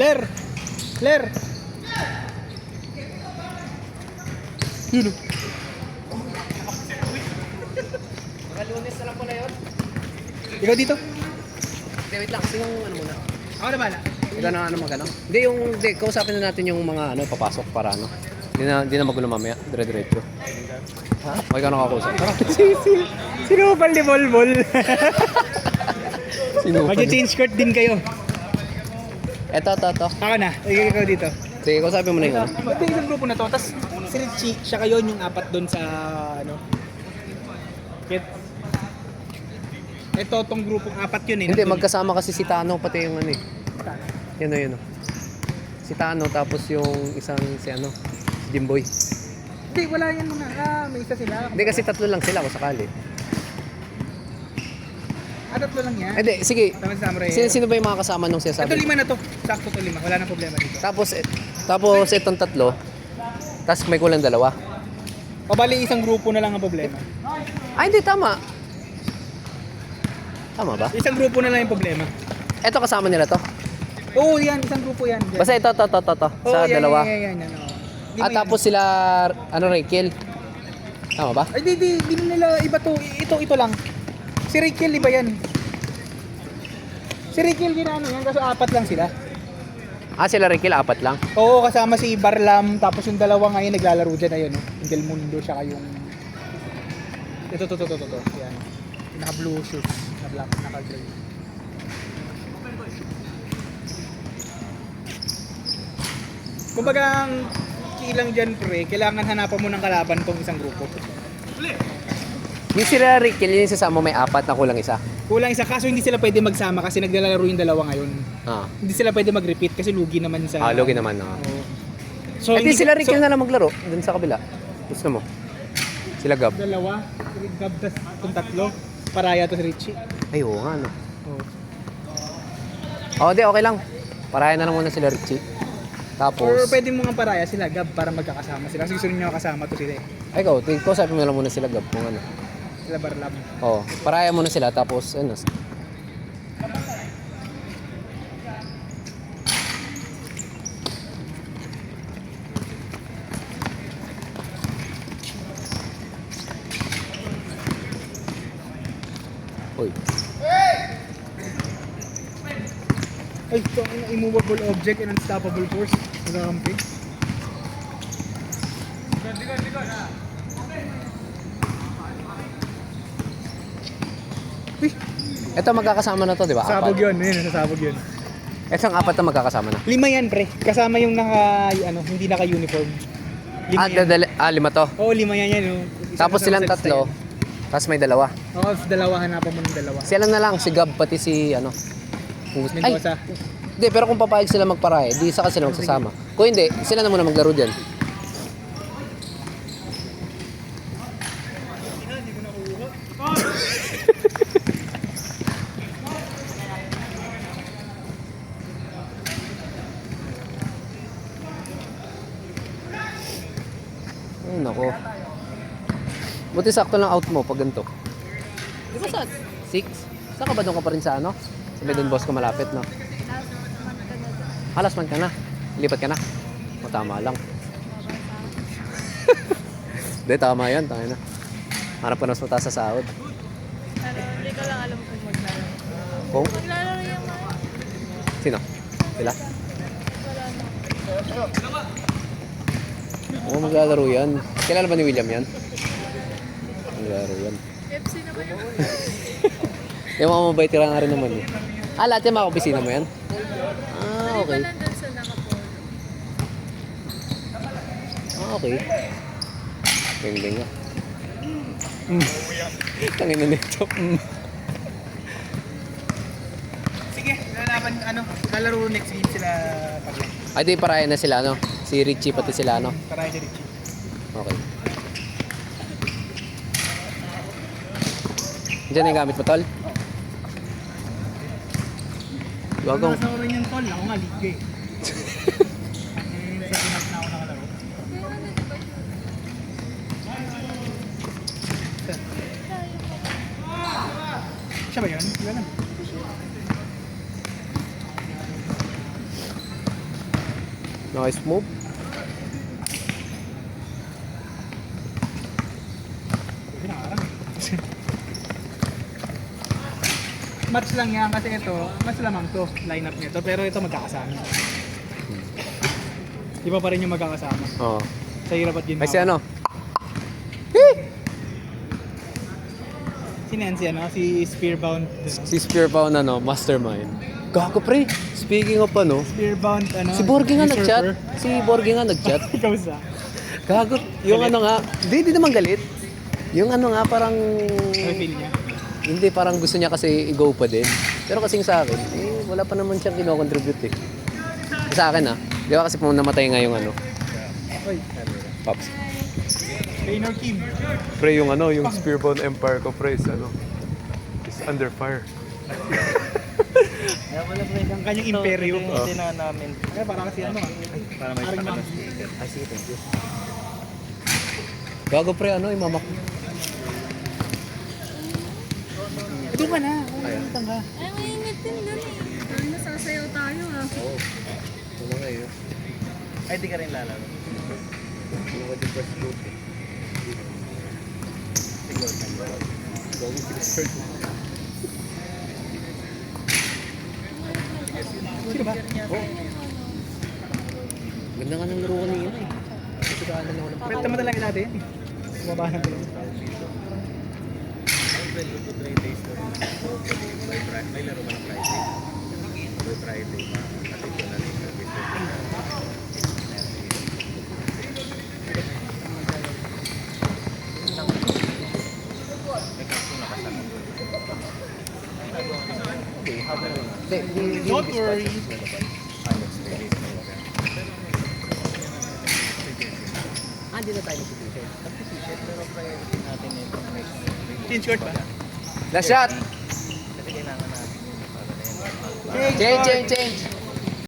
Ler! Ler! Yun o. Lunes na lang pala yun. Ikaw dito? Hindi, wait lang. Yung ano muna. Ako na bala. Ikaw na ano magano? Hindi, kausapin na natin yung mga ano, papasok para ano. Hindi na magulo mamaya. Dire-diretso. Ha? O ikaw nakakausap. Tara. Sinupal ni Bolbol. Sino? Mag-change skirt din kayo. Eto. Ako na. Ikaw dito. Sige, kausapin mo na yun. Ito yung isang grupo na to. Tapos si Richie, siya kayo yung apat doon sa ano. Ito tong grupong apat yun eh. Hindi, nandun. magkasama kasi si Tano pati yung ano eh. Yun o. Si Tano tapos yung isang si ano, si Jimboy. Hindi, wala yan muna. May isa sila. Hindi kasi tatlo lang sila kung sakali. Tatlo lang yan. Hindi, sige. Tama si Samurai. Sino ba yung mga kasama nung Ito sinasabi? 5 na to. Sakto to 5. Wala nang problema dito. Tapos itong tatlo. Tapos may kulang 2. O bali isang grupo na lang ang problema. Ay, hindi, tama. Tama ba? Isang grupo na lang yung problema. Ito kasama nila to. Oo, yan. Isang grupo yan. Yan. Basta ito. Oo, Sa yan, dalawa. Yan. Di At mo tapos sila, ano, Rachel. Tama ba? Ay, di nila iba to. Ito lang. Si Rachel, iba yan. Si Rachel din ano yan, kaso 4 lang sila. Sila Rachel, 4 lang. Oo, kasama si Barlam, tapos yung dalawa ngayon naglalaro dyan, ayun, no? Yung Del Mundo, siya yung... Ito. Yan. Yung naka-blue shoes, na black, naka-gray. Kumbaga, ang kilang dyan, pre, kailangan hanapan mo ng kalaban tong isang grupo. Yung sila Rachel, yung sasama may 4 na kulang 1. Kulang isa, kaso hindi sila pwede magsama kasi naglalaro yung dalawa ngayon. Hindi sila pwede mag-repeat kasi lugi naman sa... Lugi naman. Oo. So, Di sila Rachel na lang maglaro. Dun sa kabila. Gusto mo? Sila Gab. Dalawa, Gab, tas itong tatlo, Paraya to si Richie. Ay, oo nga, no. Oo. Di, okay lang. Parayan na lang muna sila Richie. Tapos... Or pwede mo nga Paraya sila, Gab, para magkakasama sila. Kasi gusto nyo kasama to sila eh. Ay, ikaw, sabi mo lang muna sila Gab kung ano. Sila Barlam. Parayan muna sila. Tapos, ano. Uy. Ay, ito ang immovable object and unstoppable force. Nagakampi. Uy, Ito magkakasama na to, di ba? sabog 4. yun. Ayun, nasasabog yun. Itong 4 na magkakasama na. 5 yan, pre. Kasama yung hindi naka-uniform. 5 yan. 5 to. Oo, 5 yan. Oh. Isa Tapos kasama silang sa 3. style. Tapos may 2. Oo, dalawa. Hanapan mo ng dalawa. Sila na lang, si Gab pati si ano. Ay, Mendoza. hindi, pero kung papayag sila magparahe, di saka sila magsasama. Kung hindi, sila na muna maglaro dyan. Ay, nako. Buti sakto lang out mo pag ganito. Di ba sa 6? Saan ka ba doon ka pa rin sa ano? Sabi doon boss ko malapit, no? Last month ka na. Lipat ka na. Tama lang. Hindi, tama yan. Tama na. Hanap ka na mas mataas sa sahod. Hindi ko lang alam kung maglalaro. Kung? Maglalaro yung mga... Sino? Sila? Oo, maglalaro yan. Kilala ba ni William yan? Maglalaro yan. FC na ba yun? Yung mga mabait tira nga rin naman eh. Lahat yung mga opisina mo yan? Hindi Okay. ko nandun sa nakapolo. Okay. Galing nga. Tangin na nito. Sige, lalaro next game sila pagla. Ay, di parayan na sila, no? Si Richie pati sila, no? Paraya si Richie. Okay. Diyan yung gamit mo, tol? Gagawin. Nasa oran yung tol, ako nga liga eh. Sa pinap na ako nakalaro. Siya ba yun? Wala lang. Nice move. Match lang yan kasi ito, mas lamang to, lineup nito. Pero ito magkakasama. Iba pa rin yung magkakasama. Oo. Sa hirap at ginawa. Ay si ano? Sino yan si ano? Si Spearbound. Si Spearbound ano, mastermind. Gago pre. Speaking of ano, Spearbound ano? si Borgie nga usurper. nag-chat. Si Borgie nga nag-chat. Ikaw sa. Gago. Yung Galit? ano nga, di naman galit. Yung ano nga parang Ano feel niya? hindi parang gusto niya kasi i-go pa din. Pero kasing sa akin, wala pa naman siyang kino-contribute eh. Sa akin di ba kasi kung namatay nga yung ano, Oy, Pops. Raynor Kim. Pre, yung ano, yung Spearbound Empire ko, pre, is ano, is under fire. Kaya pala pre, ang kanyang imperyo. Hindi na namin. Kaya para kasi ano Para may parang pakala mga- sticker. Ay, sige, thank you. Gago pre, ano, imamak. Doon ka na. Kumalimutan ka. Ay, mainit din dun eh. Parang nasasayaw tayo ah. Oo. Ano nga yun? Ay, di ka rin lalaro. Yung with the first loot eh. Sino ba? Ganda nga ng laro kanina eh. Kasi kaanan ako ng Pwede naman talaga natin. Bumaba na tayo. May laro ba ng Friday? By Friday, makakatid ko na rin sa business. Don't worry. Hindi na tayo nag-t-shirt. Pero priority natin yung next week. Chin short ba? Last shot! Kasi kailangan natin para na yun. Change!